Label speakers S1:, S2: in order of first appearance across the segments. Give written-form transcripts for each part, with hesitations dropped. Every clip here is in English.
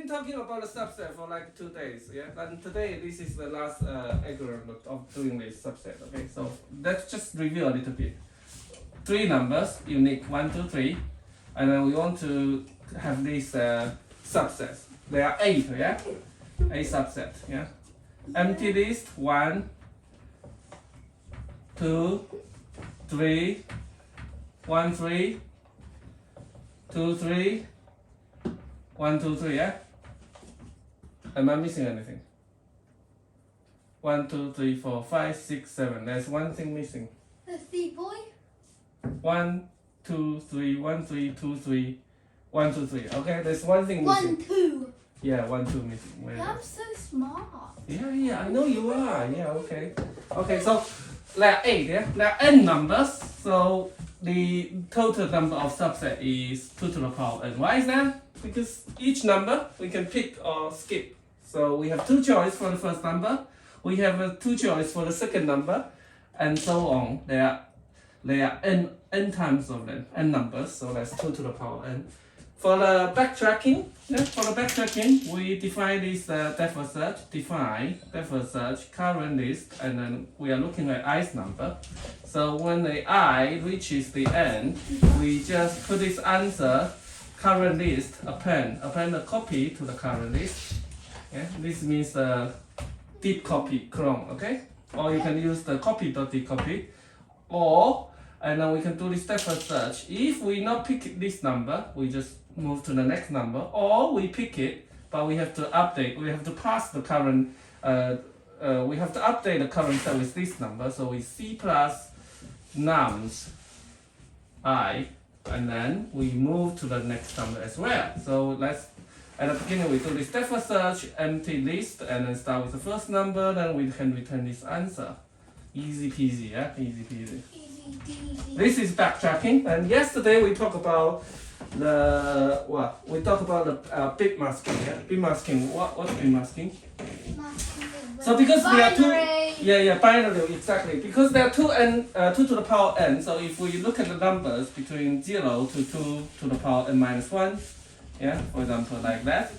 S1: been talking about the subset for like 2 days, yeah. And today this is the last algorithm of doing this subset. Okay, so let's just review a little bit. 3 numbers, unique 1, 2, 3, and then we want to have these subsets. There are 8, yeah, 8 subset, yeah. Empty list 1, 2, 3, 1, 3, 2, 3, 1, 2, 3, yeah? Am I missing anything? 1, 2, 3, 4, 5, 6, 7. There's one thing missing.
S2: The sea boy?
S1: 1, 2, 3, 1, 3, 2, 3, 1, 2, 3. Okay, there's one thing missing.
S2: 1, 2.
S1: Yeah, 1, 2 missing. Where?
S2: Yeah, I'm so smart.
S1: Yeah, I know you are. Yeah, okay. Okay, so there are 8, yeah? There are n numbers, so the total number of subset is 2 to the power n. Why is that? Because each number we can pick or skip. So we have 2 choices for the first number, we have 2 choices for the second number, and so on. There are n times of them, n numbers, so that's 2 to the power n. For the backtracking, we define this depth of search, current list, and then we are looking at i's number. So when the I reaches the end, we just put this answer, current list, append a copy to the current list. Yeah? This means the deep copy clone, okay? Or you can use the copy.dcopy, or and then we can do this depth of search. If we not pick this number, we just move to the next number, or we pick it, but we have to update. We have to pass the current. We have to update the current set with this number. So we C plus nums I, and then we move to the next number as well. So let's. At the beginning, we do this depth of search, empty list, and then start with the first number. Then we can return this answer. Easy peasy, yeah, easy peasy. This is backtracking, and yesterday we talked about the what? We talked about the bit masking. Yeah, bit masking. What's bit masking? So because there are 2, binary exactly. Because there are 2 to the power n. So if we look at the numbers between 0 to 2 to the power n minus 1, yeah, for example like that.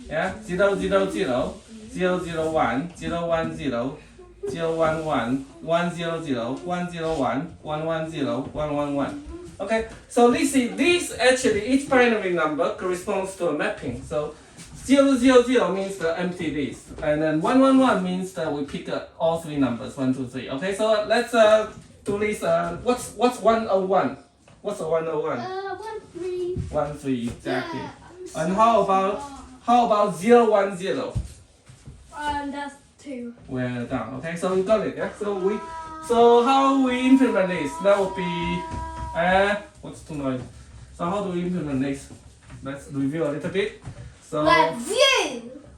S1: Yeah, 0, 0, 0, 0, 0, 1, 0, 1, 0. 0, 1, 1, 1, 0, 0, 1, 0, 1, 1, 1, 0, 1, 1, 1. Okay, so this actually, each binary number corresponds to a mapping. So 0, 0, 0 means the empty list, and then 1, 1, 1 means that we pick all 3 numbers, 1, 2, 3. Okay, so let's do this. What's 101? What's a 101?
S2: 1, 3.
S1: 1, 3, exactly.
S2: Yeah,
S1: and how about 0, 1, 0?
S2: That's 2.
S1: We're done. Okay, so we got it. Yeah. So how we implement this? That would be what's too noisy? So how do we implement this? Let's review a little bit. So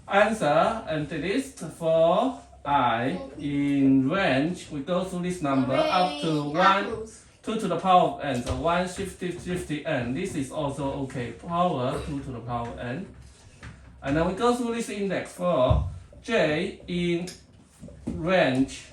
S1: answer empty list for I in range. We go through this number up to 2 to the power of n. So 1 50 n. This is also okay. Power 2 to the power of n. And then we go through this index for j in range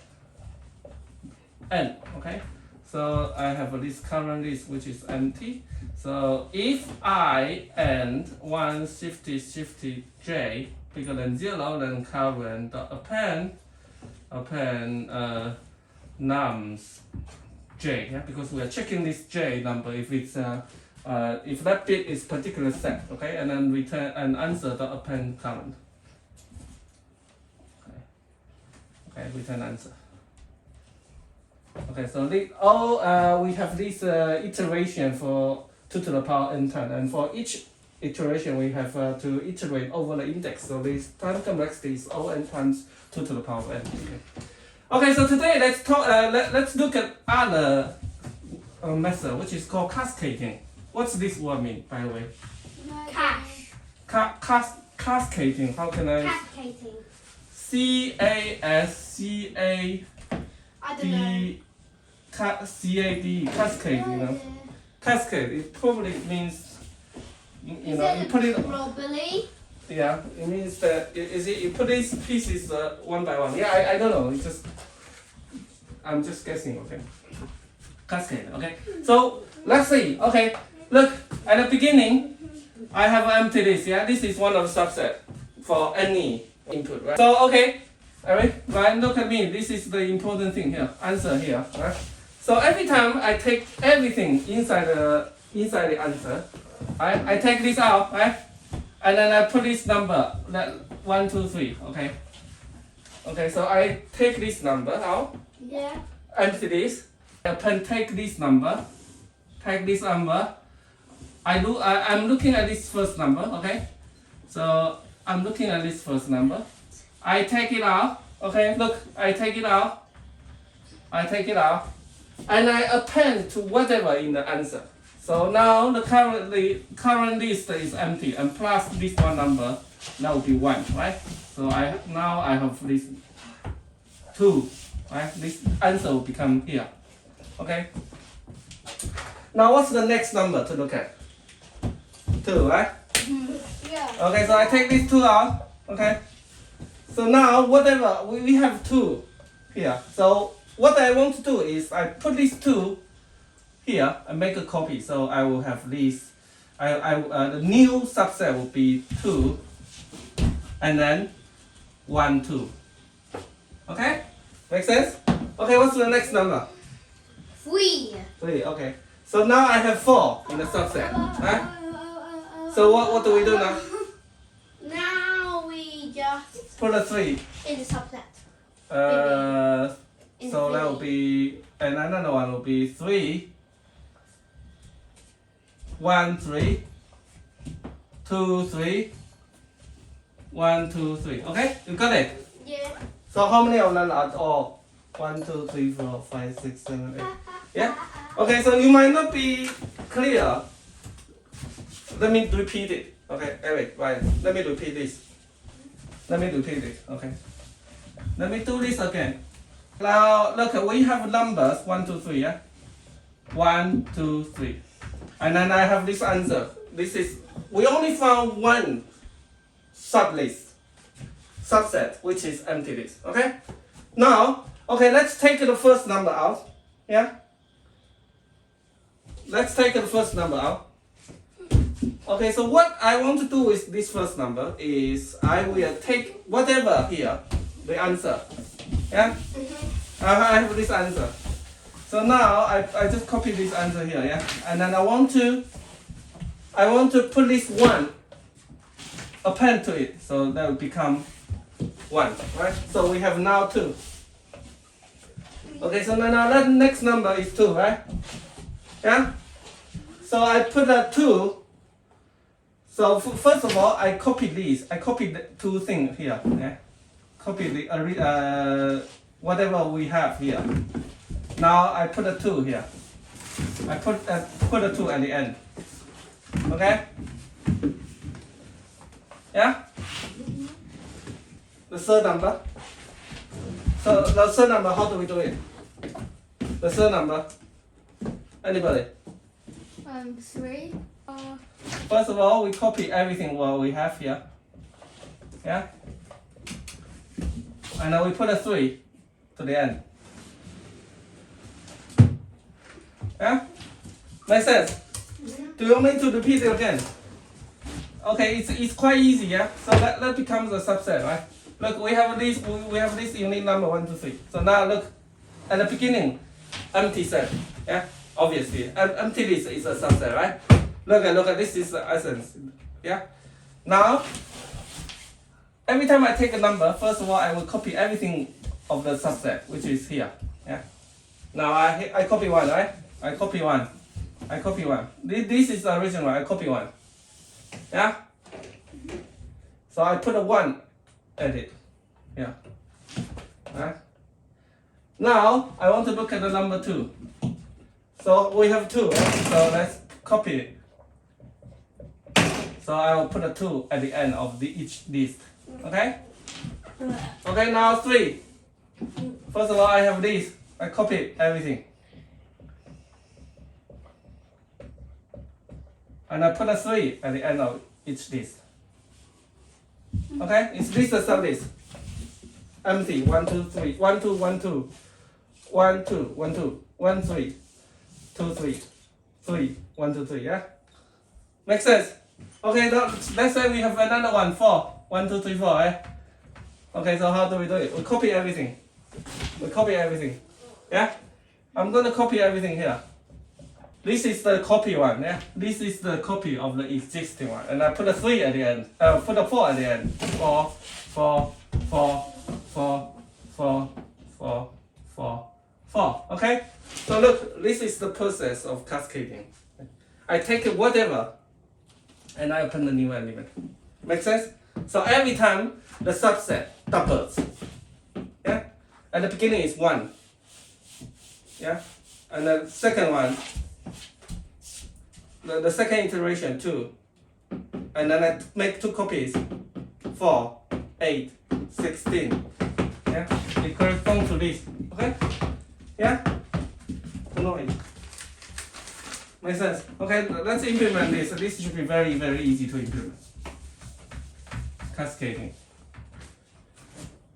S1: n. Okay, so I have this current list which is empty. So if I and 1 50 j bigger than 0, then current append nums j. Yeah, because we are checking this j number if it's if that bit is particular set. Okay, and then return and answer the append current. Okay, return answer. Okay, so we have this iteration for 2 to the power n time, and for each iteration we have to iterate over the index. So this time complexity is O n times 2 to the power of n. Okay, so today let's talk. Let's look at other method, which is called cascading. What's this word mean, by the way? Cascading. How can I?
S2: Cascading.
S1: C-A-S-C-A-D.
S2: I don't know.
S1: C-A-D. Cascade, you know. Cascade. It probably means, you know, you put it.
S2: Probably.
S1: Yeah, it means that you put these pieces one by one. Yeah, I don't know. It's just I'm just guessing. Okay. Cascade. Okay. So let's see. Okay. Look at the beginning. I have an empty list, yeah? This is one of the subset for any input, right? So, okay, alright, right, look at me. This is the important thing here, answer here, right? So every time I take everything inside the answer, I take this out, right? And then I put this number, that 1, 2, 3, okay? Okay, so I take this number out,
S2: Yeah.
S1: empty this, I can take this number, I'm looking at this first number, okay? So I'm looking at this first number. I take it out, okay? Look, I take it out, and I append to whatever in the answer. So now the current list is empty, and plus this one number, that will be 1, right? So now I have this 2, right? This answer will become here, okay? Now what's the next number to look at? 2, right?
S2: Yeah.
S1: Okay, so I take these 2 out, okay? So now whatever, we have 2 here. So what I want to do is I put these 2 here and make a copy. So I will have this, the new subset will be 2, and then 1, 2. Okay? Make sense? Okay, what's the next number?
S2: 3.
S1: 3, okay. So now I have 4 in the subset, right? So what do we do now?
S2: Now we just
S1: Put a 3.
S2: in the subset.
S1: So that will be, and another one will be 3, 1, 3, 2, 3, 1, 2, 3. Okay, you got it?
S2: Yeah.
S1: So how many of them are all? 1, 2, 3, 4, 5, 6, 7, 8. Yeah? Okay, so you might not be clear. Let me repeat it. Okay, Eric, right. Let me repeat this. Okay. Let me do this again. Now, look, we have numbers 1, 2, 3, yeah? 1, 2, 3. And then I have this answer. We only found one subset, which is empty list, okay? Now, okay, let's take the first number out, yeah? Let's take the first number out. Okay, so what I want to do with this first number is I will take whatever here, the answer, yeah? I have this answer. So now I just copy this answer here, yeah? And then I want to put this 1, append to it, so that will become 1, right? So we have now 2. Okay, so now that next number is 2, right? Yeah? So I put a 2. So first of all, I copy these. I copy the 2 things here. Yeah? Copy the whatever we have here. Now I put a 2 here. I put a 2 at the end. Okay? Yeah? The third number. So the third number, how do we do it? The third number. Anybody?
S2: 3.
S1: First of all, we copy everything what we have here. Yeah? And then we put a 3 to the end. Yeah? Makes sense? Do you want me to repeat it again? Okay, it's quite easy, yeah? So that becomes a subset, right? Look, we have this unique number 1, 2, 3. So now look, at the beginning, empty set, yeah? Obviously, empty list is a subset, right? Look at this is the essence, yeah? Now, every time I take a number, first of all, I will copy everything of the subset, which is here, yeah? Now I copy 1, right? I copy 1. This is the original, I copy 1, yeah? So I put a 1 at it, yeah? Right? Now, I want to look at the number 2. So we have 2, right? So let's copy it. So I will put a 2 at the end of each list. Okay? Okay, now 3. First of all, I have this. I copy everything. And I put a 3 at the end of each list. Okay? It's this a sub-list. Empty. 1, 2, 3. 1, 2, 1, 2. 1, 2, 1, 2. 1, 3. 2, 3. 3. 1, 2, 3. Yeah? Make sense? Okay, let's say we have another one, 4. 1, 2, 3, 4, eh? Okay, so how do we do it? We copy everything. Yeah? I'm gonna copy everything here. This is the copy one, yeah? This is the copy of the existing one. And I put a 3 at the end. Put a 4 at the end. 4, 4, 4, 4, 4, 4, 4, 4. Okay? So look, this is the process of cascading. I take whatever and I open the new element. Make sense? So every time the subset doubles. Yeah? At the beginning is 1. Yeah? And the second one, the second iteration 2. And then I make 2 copies. 4, 8, 16. Yeah? It corresponds to this. Okay? Yeah? To know it. Makes sense? Okay, let's implement this. This should be very, very easy to implement. Cascading.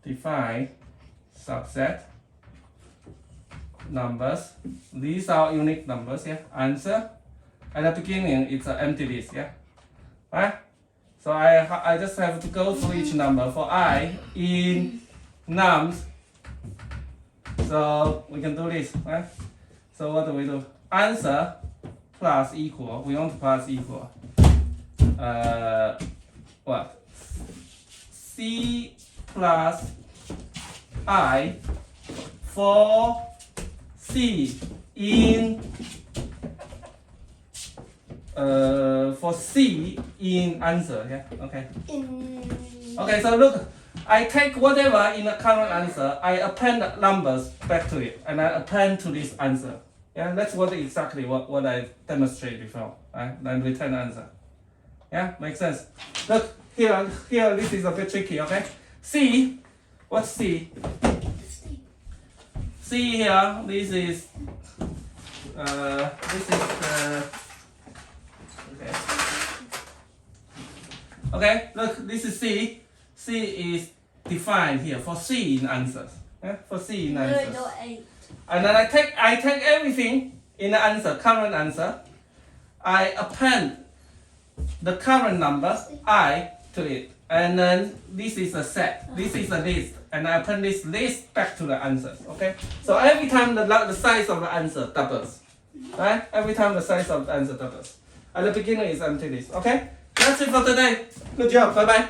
S1: Define subset numbers. These are unique numbers, yeah? Answer. At the beginning, it's an empty list, yeah? Right? So I just have to go through each number for I in nums. So we can do this, right? So what do we do? Answer plus equal. We want to plus equal. What? C plus I for C in answer. Yeah. Okay. Okay. So look, I take whatever in the current answer. I append numbers back to it, and I append to this answer. Yeah. That's exactly what I demonstrated before. Right? Then return answer. Yeah. Makes sense. Look here. This is a bit tricky. Okay. C. What's C? C here. This is. Okay, look, this is C. C is defined here for C in answers. Yeah, for C in answers.
S2: 0.8.
S1: And then I take everything in the answer, current answer. I append the current number I to it. And then this is a set. This is a list. And I append this list back to the answers. Okay? So every time the size of the answer doubles. Right? Every time the size of the answer doubles. At the beginning is empty list. Okay? That's it for today. Good job. Bye bye.